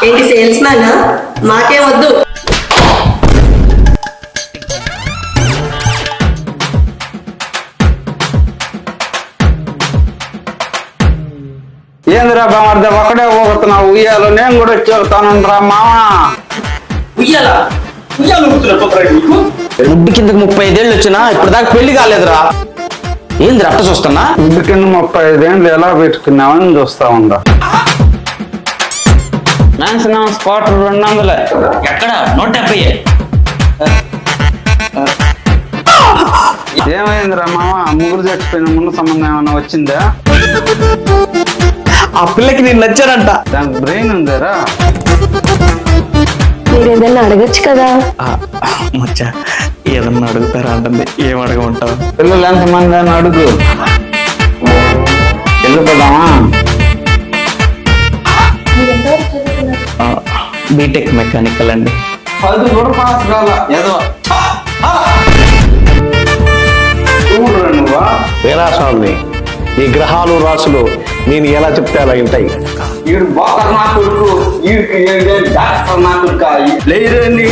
ఏంటి sales man? మాకే వద్దు. ఏందిరా బామర్దే ఒకడే పోతున్నావు ఉయ్యాలో? నేను కూడా వచ్చి వెళ్తాను రా మామా. ముడ్డు కిందకి 35 ఏళ్ళు వచ్చినా ఇప్పుడు దాకా పెళ్లి కాలేదురా. ఏంది అట్ట చూస్తున్నా? ఇంటి కింద 35 ఏళ్ళు ఎలా పెట్టుకున్నావని చూస్తా ఉందా. స్కాటర్ 200. ఎక్కడ 170. ఏమైందిరా మామ? ముగ్గురు చచ్చిపోయిన ముందు సంబంధం ఏమన్నా వచ్చిందా? ఆ పిల్లకి నేను నచ్చానంట. దానికి బ్రెయిన్ ఉందారా? మీరు ఏదైనా అడగచ్చు కదా. మచ్చా ఏదన్నా అడుగుతారా అంటుంది. ఏం అడగమంటావు? పిల్లలు ఎంతమంది అని అడుగు. వెళ్ళిపోదామా? బీటెక్ మెకానికల్ అండి. 10 కూడా పాస్ కాల ఏదో నువ్వా? వీరాస్వామి, ఈ గ్రహాలు రాసులు నేను ఎలా చెప్తే అలా ఉంటాయి. ఈడు బాగా నా కొడుకు, ఈడికి డాక్టర్ నా కొడుకు లేదండి.